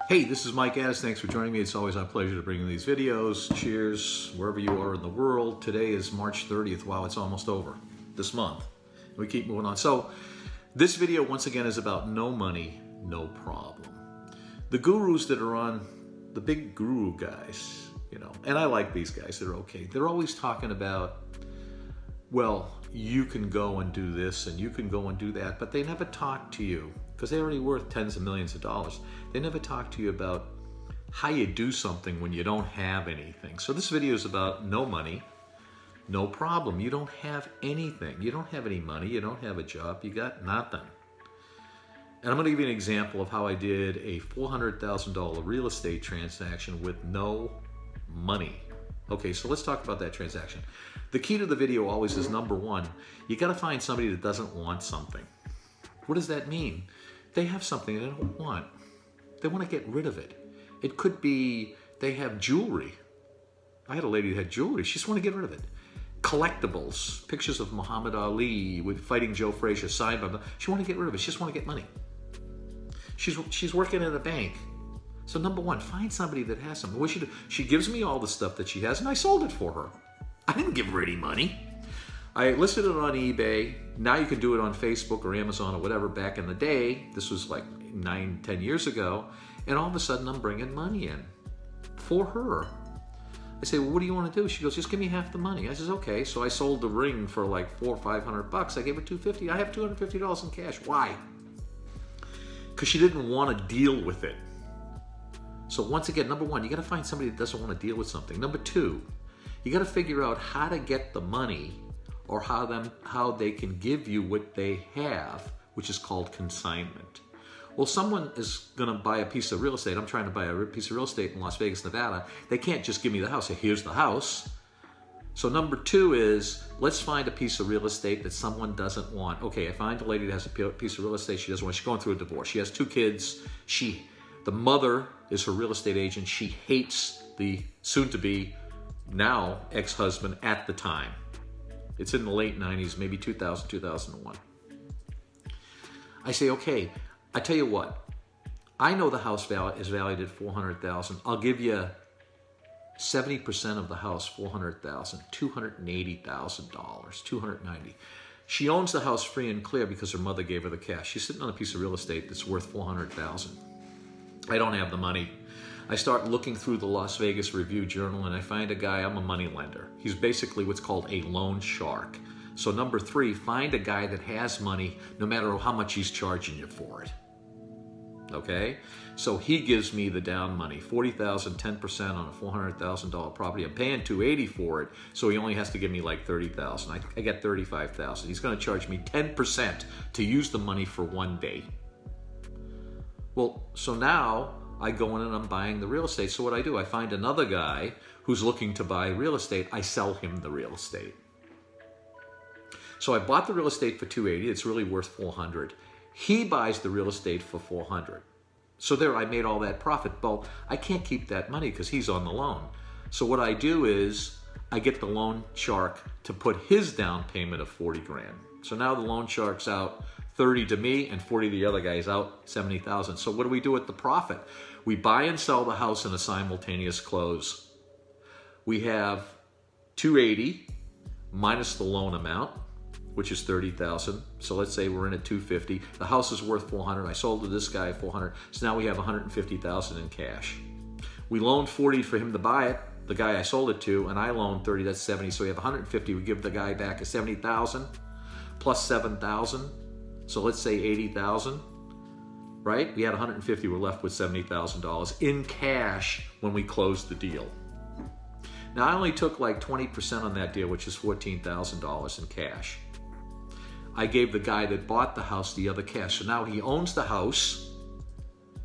Hey, this is Mike Addis. Thanks for joining me. It's always our pleasure to bring you these videos. Cheers, wherever you are in the world. Today is March 30th. Wow, it's almost over this month. We keep moving on. So this video, once again, is about no money, no problem. The gurus that are on, the big guru guys, and I like these guys. They're okay. They're always talking about, well, you can go and do this and you can go and do that, but they never talk to you because they're already worth tens of millions of dollars. They never talk to you about how you do something when you don't have anything. So this video is about no money, no problem. You don't have anything. You don't have any money. You don't have a job. You got nothing. And I'm going to give you an example of how I did a $400,000 real estate transaction with no money. Okay, so let's talk about that transaction. The key to the video always is, number one, you got to find somebody that doesn't want something. What does that mean? They have something they don't want. They want to get rid of it. It could be they have jewelry. I had a lady that had jewelry. She just wanted to get rid of it. Collectibles, pictures of Muhammad Ali with fighting Joe Frazier, signed by them. She wanted to get rid of it. She just wanted to get money. She's working in a bank. So number one, find somebody that has something. What she do? She gives me all the stuff that she has, and I sold it for her. I didn't give her any money. I listed it on eBay. Now you can do it on Facebook or Amazon or whatever. Back in the day, this was like 9-10 years ago, and all of a sudden I'm bringing money in for her. I say, well, what do you want to do? She goes, just give me half the money. I says, okay. So I sold the ring for like $400 or $500. I gave her $250. I have $250 in cash. Why? Because she didn't want to deal with it. So once again, number one, you got to find somebody that doesn't want to deal with something. Number two, you got to figure out how to get the money or how they can give you what they have, which is called consignment. Well, someone is going to buy a piece of real estate. I'm trying to buy a piece of real estate in Las Vegas, Nevada. They can't just give me the house. Say, here's the house. So number two is, let's find a piece of real estate that someone doesn't want. Okay, I find a lady that has a piece of real estate she doesn't want. She's going through a divorce. She has 2 kids. The mother is her real estate agent. She hates the soon-to-be now ex-husband at the time. It's in the late 90s, maybe 2000, 2001. I say, okay, I tell you what. I know the house is valued at $400,000. I'll give you 70% of the house, $400,000, $280,000, $290,000. She owns the house free and clear because her mother gave her the cash. She's sitting on a piece of real estate that's worth $400,000. I don't have the money. I start looking through the Las Vegas Review-Journal and I find a guy, I'm a money lender. He's basically what's called a loan shark. So number 3, find a guy that has money no matter how much he's charging you for it. Okay? So he gives me the down money, $40,000, 10% on a $400,000 property. I'm paying $280,000 for it, so he only has to give me like $30,000. I get $35,000. He's going to charge me 10% to use the money for 1 day. Well, so now I go in and I'm buying the real estate. So what I do, I find another guy who's looking to buy real estate. I sell him the real estate. So I bought the real estate for $280,000. It's really worth $400,000. He buys the real estate for $400,000. So there, I made all that profit. Well, I can't keep that money because he's on the loan. So what I do is I get the loan shark to put his down payment of $40,000. So now the loan shark's out $30,000 to me and $40,000 to the other guy's out $70,000. So what do we do with the profit? We buy and sell the house in a simultaneous close. We have $280,000 minus the loan amount, which is $30,000. So let's say we're in at $250,000. The house is worth $400,000. I sold to this guy $400,000. So now we have $150,000 in cash. We loaned $40,000 for him to buy it, the guy I sold it to, and I loaned $30,000. That's $70,000. So we have $150,000. We give the guy back a $70,000 plus $7,000. So let's say $80,000, right? We had $150,000. We're left with $70,000 in cash when we closed the deal. Now I only took like 20% on that deal, which is $14,000 in cash. I gave the guy that bought the house the other cash. So now he owns the house,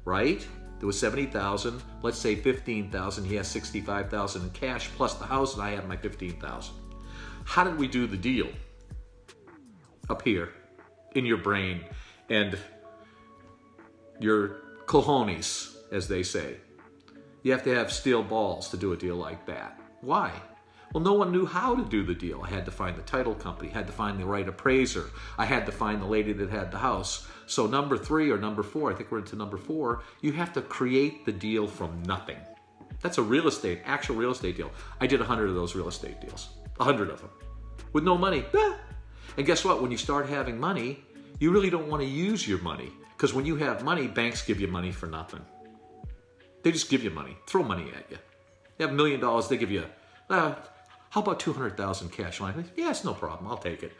right? There was $70,000. Let's say $15,000. He has $65,000 in cash plus the house, and I have my $15,000. How did we do the deal? Up here in your brain and your cojones, as they say. You have to have steel balls to do a deal like that. Why? Well, no one knew how to do the deal. I had to find the title company, had to find the right appraiser. I had to find the lady that had the house. So number 3 or number 4, I think we're into number 4, you have to create the deal from nothing. That's a real estate, actual real estate deal. I did 100 of those real estate deals, 100 of them, with no money. And guess what? When you start having money, you really don't want to use your money, because when you have money, banks give you money for nothing. They just give you money, throw money at you. You have $1 million, they give you, how about 200,000 cash? I'm like, yeah, it's no problem, I'll take it.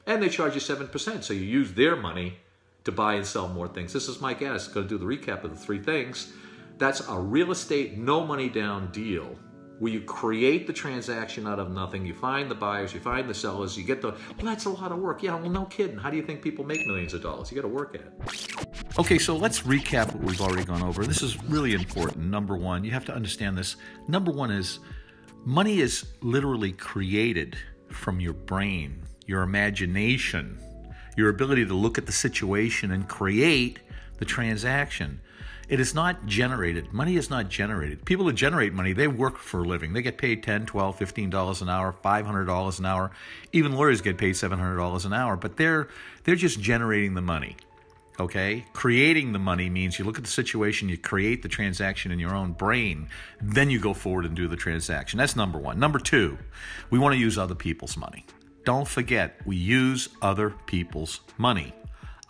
And they charge you 7%, so you use their money to buy and sell more things. This is Mike Addis, going to do the recap of the 3 things. That's a real estate, no money down deal where you create the transaction out of nothing. You find the buyers, you find the sellers, you get the, well, that's a lot of work. Yeah, well, no kidding. How do you think people make millions of dollars? You got to work at it. Okay, so let's recap what we've already gone over. This is really important. Number 1, you have to understand this. Number 1 is money is literally created from your brain, your imagination, your ability to look at the situation and create the transaction. It is not generated. Money is not generated. People that generate money, they work for a living. They get paid $10, $12, $15 an hour, $500 an hour. Even lawyers get paid $700 an hour, but they're just generating the money. Okay? Creating the money means you look at the situation, you create the transaction in your own brain, then you go forward and do the transaction. That's number 1. Number 2, we want to use other people's money. Don't forget, we use other people's money.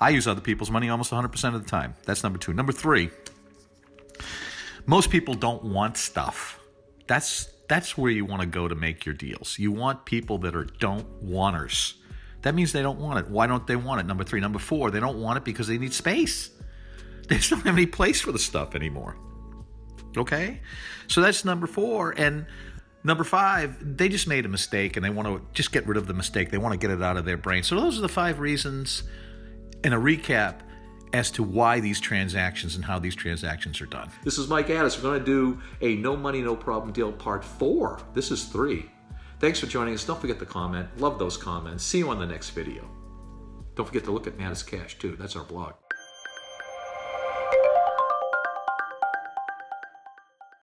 I use other people's money almost 100% of the time. That's number 2. Number 3, most people don't want stuff. That's where you want to go to make your deals. You want people that are don't wanters. That means they don't want it. Why don't they want it? Number 3. Number 4, they don't want it because they need space. They just don't have any place for the stuff anymore. Okay? So that's number 4. And number 5, they just made a mistake and they want to just get rid of the mistake. They want to get it out of their brain. So those are the 5 reasons in a recap as to why these transactions and how these transactions are done. This is Mike Addis. We're going to do a no money, no problem deal part 4. This is 3. Thanks for joining us. Don't forget to comment. Love those comments. See you on the next video. Don't forget to look at Addis Cash too. That's our blog.